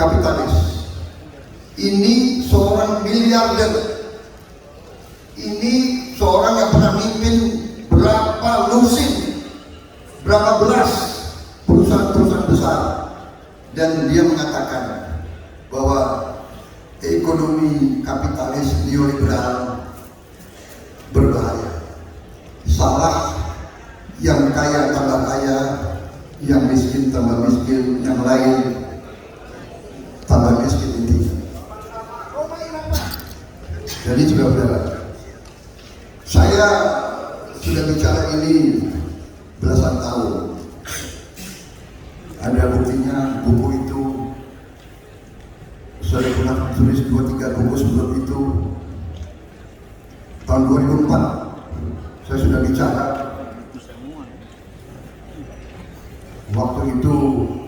kapitalis. Ini seorang miliarder. Ini seorang yang pernah mimpin berapa lusin, berapa belas perusahaan-perusahaan besar, dan dia mengatakan bahwa ekonomi kapitalis neoliberal berbahaya. Salah, yang kaya tambah kaya, yang miskin tambah miskin, yang lain tambah miskin intinya. Jadi saudara, saya sudah bicara ini belasan tahun. Ada buktinya, buku itu saya pernah tulis 2-3 buku sebelum itu. Tahun 2004 saya sudah bicara. Waktu itu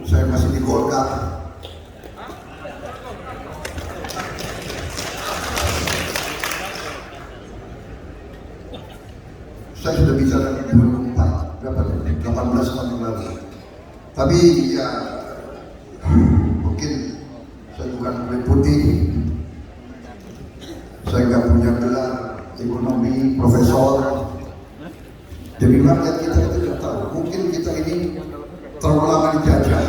saya masih di Golkar. Saya sudah bicara di 2004, berapa? 18 tahun yang lalu. Tapi ya mungkin saya bukan kulit putih, saya nggak punya gelar ekonomi profesor. Jadi rakyat kita tidak tahu. Mungkin kita ini terlalu lama dijajah.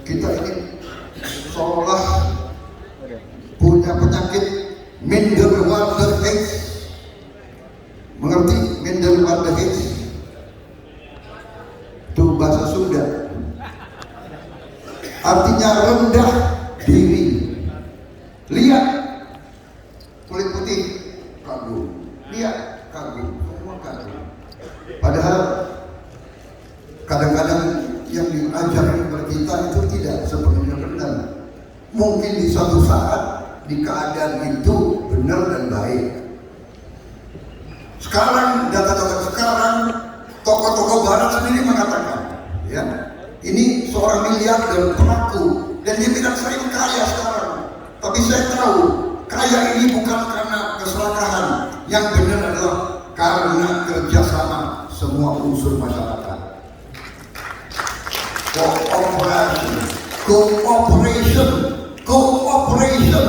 Kita ini seolah punya penyakit Minderwaardigheid. Mengerti Minderwaardigheid? Itu bahasa Sunda. Artinya rendah diri. Lihat kulit putih kagum, lihat kagum, semua kagum. Padahal kadang-kadang yang diajarkan kepada kita itu tidak sepenuhnya benar. Mungkin di suatu saat di keadaan itu benar dan baik. Sekarang data-data sekarang tokoh-tokoh barat sendiri mengatakan, ya, ini seorang miliarder pelaku dan dia bilang saya kaya sekarang. Tapi saya tahu kaya ini bukan karena keserakahan, yang benar adalah karena kerjasama semua unsur masyarakat. Cooperation,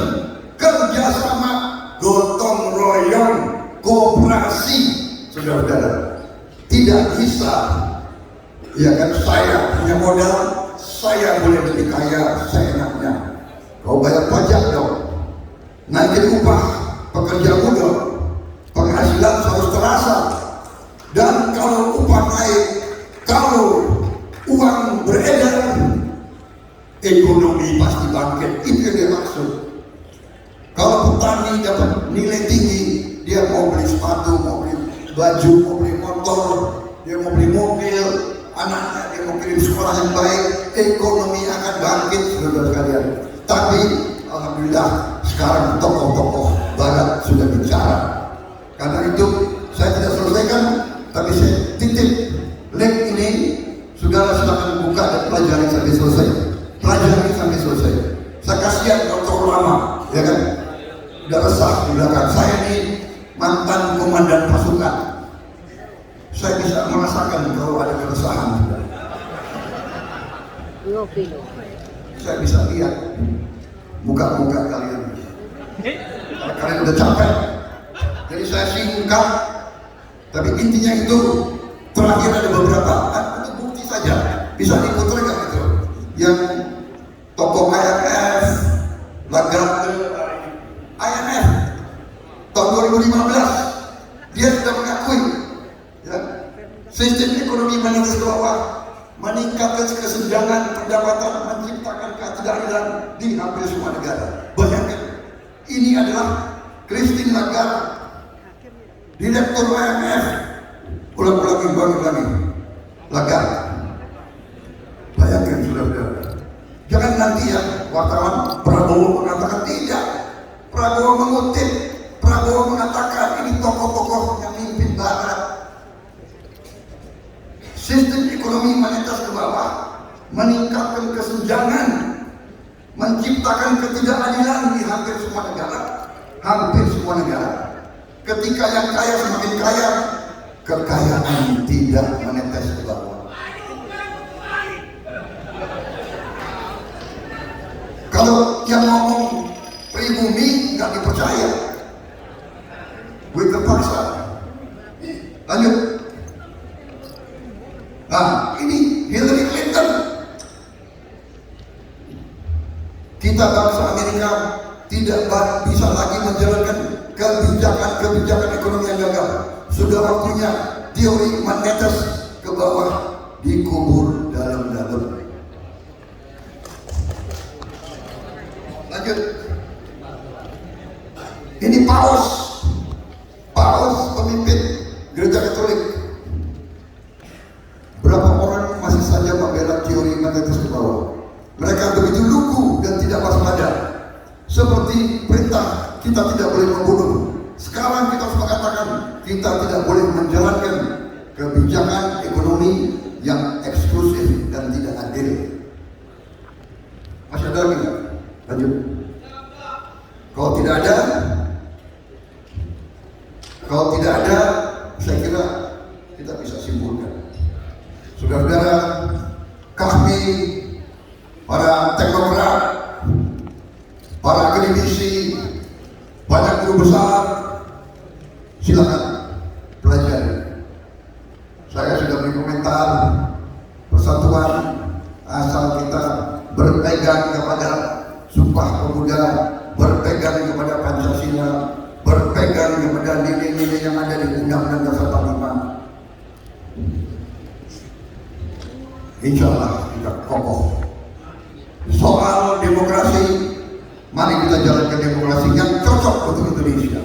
kerjasama, gotong royong, kooperasi, saudara-saudara. Tidak bisa, ya kan, saya punya modal, saya boleh lebih kaya seenaknya. Kau bayar pajak dong, naikin upah pekerjamu dong, penghasilan harus terasa. Dan kalau upah naik, kalau uang beredar, ekonomi pasti bangkit. Itu yang dia maksud. Kalau petani dapat nilai tinggi, dia mau beli sepatu, mau beli baju, mau beli motor, dia mau beli mobil, anaknya dia mau kirim sekolah yang baik, ekonomi akan bangkit, saudara sekalian. Tapi alhamdulillah sekarang tokoh-tokoh barat sudah bicara. Karena itu saya tidak selesaikan, tapi saya titip link ini. Saudara silakan buka dan pelajari sampai selesai. Pelajari sampai selesai. Saya kasihan kalau terlalu lama, ya kan? Udah resah di belakang. Saya ini mantan komandan pasukan. Saya bisa merasakan kalau ada keresahan. Saya bisa lihat muka-muka kalian. Kalian udah capek. Jadi saya singkat. Tapi intinya itu, terakhir ada beberapa. Itu bukti saja. Bisa diputar nggak itu? Yang tokoh IMF, Lagarde, IMF tahun 2015 dia sudah mengakui, ya, sistem ekonomi menengah ke bawah meningkatkan kesenjangan pendapatan, menciptakan ketidakadilan di hampir semua negara. Bayangkan, ini adalah Christine Lagarde, Direktur IMF. Ulangi Lagarde. Bayangkan, saudara-saudara. Jangan nanti ya wartawan Prabowo mengatakan tidak. Prabowo mengutip, Prabowo mengatakan ini tokoh-tokoh yang mimpin barat. Sistem ekonomi menetas ke bawah, meningkatkan kesenjangan, menciptakan ketidakadilan di hampir semua negara. Hampir semua negara. Ketika yang kaya semakin kaya, kekayaan tidak menetes ke bawah. Kalau yang ngomong pribumi nggak dipercaya, gue terpaksa. Lanjut. Nah, ini Hillary Clinton. Kita bangsa Amerika tidak bisa lagi menjalankan kebijakan ekonomi yang gagal. Sudah waktunya teori menetes ke bawah, dikubur dalam-dalam. Lanjut. Ini Paus pemimpin gereja Katolik. Berapa orang masih saja membela teori menetes ke bawah? Mereka begitu lugu dan tidak waspada. Seperti perintah kita tidak boleh membunuh. Sekarang kita harus mengatakan kita tidak boleh menjalankan kebijakan ekonomi yang eksklusif dan tidak adil. Masih ada lagi nggak? Lanjut. Kalau tidak ada, saya kira kita bisa simpulkan. Saudara-saudara, kami para teknokrat, para akademisi, banyak guru besar, silakan pelajari. Saya sudah beri komentar persatuan asal kita berpegang kepada Sumpah Pemuda, berpegang kepada Pancasila, berpegang kepada nilai-nilai yang ada di Undang-Undang Dasar 45. Insya Allah kita kokoh. Soal demokrasi, mari kita jalankan demokrasi yang cocok untuk Indonesia.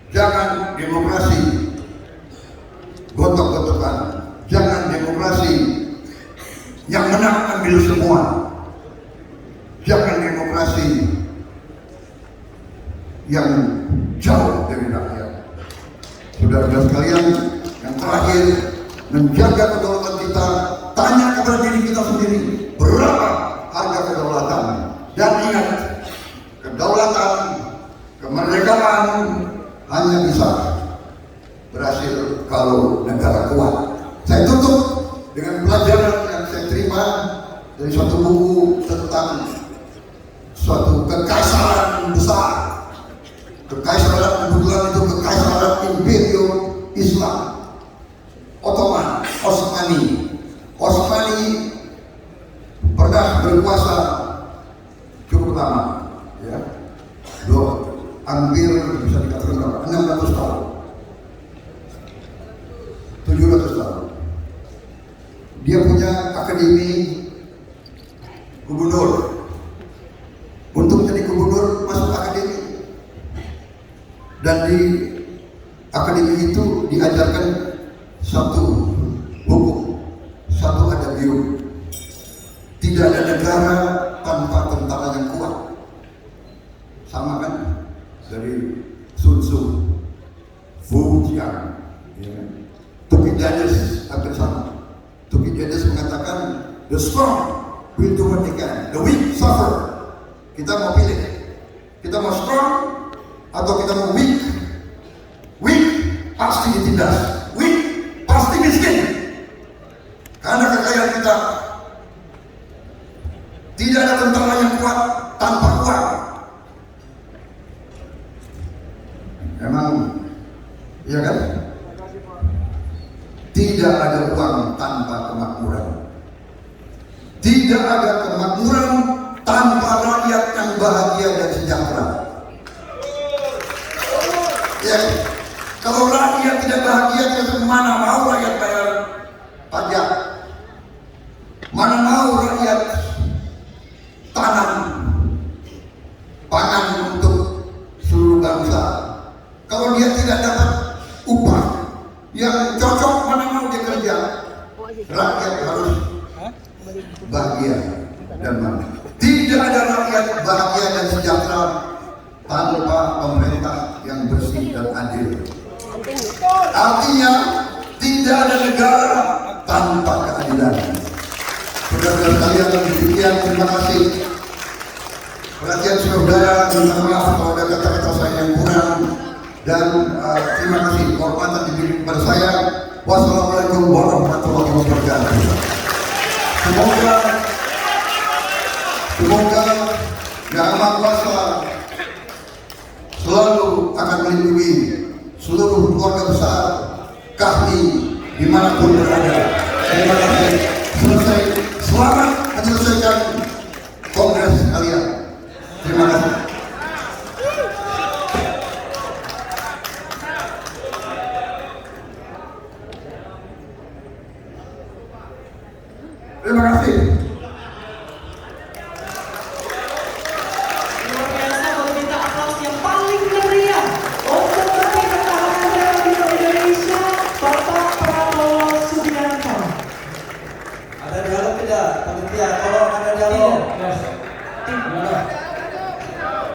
Jangan demokrasi gontok-gontokan, jangan demokrasi yang menang ambil semua, jangan demokrasi yang jauh dari rakyat. Saudara-saudara sekalian, yang terakhir, menjaga kedaulatan kita. Tanya kepada diri kita sendiri, berapa harga kedaulatan? Dan ingat, kedaulatan, kemerdekaan hanya bisa berhasil kalau negara kuat. Saya tutup dengan pelajaran yang saya terima dari suatu buku tentang suatu kekaisaran besar. Kekaisaran kebetulan itu kekaisaran Imperium Islam Ottoman, Osmani pernah berkuasa cukup lama, ya, hampir bisa dikatakan 600 tahun, 700 tahun. Dia punya akademi gubernur. Untuk jadi gubernur masuk akademi, dan di akademi itu diajarkan satu hukum, satu adagium. Tidak ada negara tanpa tentara yang kuat. Sama kan? Dari Sun Tzu, Fu Jian, ya. Thucydides hampir sama. Thucydides mengatakan, the strong will do what they can, the weak suffer. Kita mau pilih, kita mau strong atau kita mau weak. Weak pasti ditindas, weak pasti miskin. Karena kekayaan kita, tidak ada tentara yang kuat tanpa uang. Emang, iya kan? Tidak ada uang tanpa kemakmuran. Tidak ada kemakmuran tanpa rakyat yang bahagia dan sejahtera. Ya, kalau rakyat tidak bahagia, kita mana mau rakyat bayar pajak? Mana mau rakyat tanam pangan untuk seluruh bangsa? Kalau dia tidak dapat upah yang cocok, mana mau dia kerja? Rakyat harus bahagia dan mana? Tidak ada rakyat bahagia dan sejahtera tanpa pemerintah yang bersih dan adil. Artinya tidak ada negara tanpa keadilan. Saudara-saudara sekalian, demikian, terima kasih. Perhatian saudara, minta maaf kalau ada kata-kata saya yang kurang, dan terima kasih kehormatan diberikan kepada saya. Wassalamualaikum warahmatullahi wabarakatuh. Semoga Yang Maha Kuasa selalu akan melindungi seluruh keluarga besar kami dimanapun berada. Terima kasih. Selesai. Selamat menyelesaikan kongres kalian. Terima kasih. Terima kasih.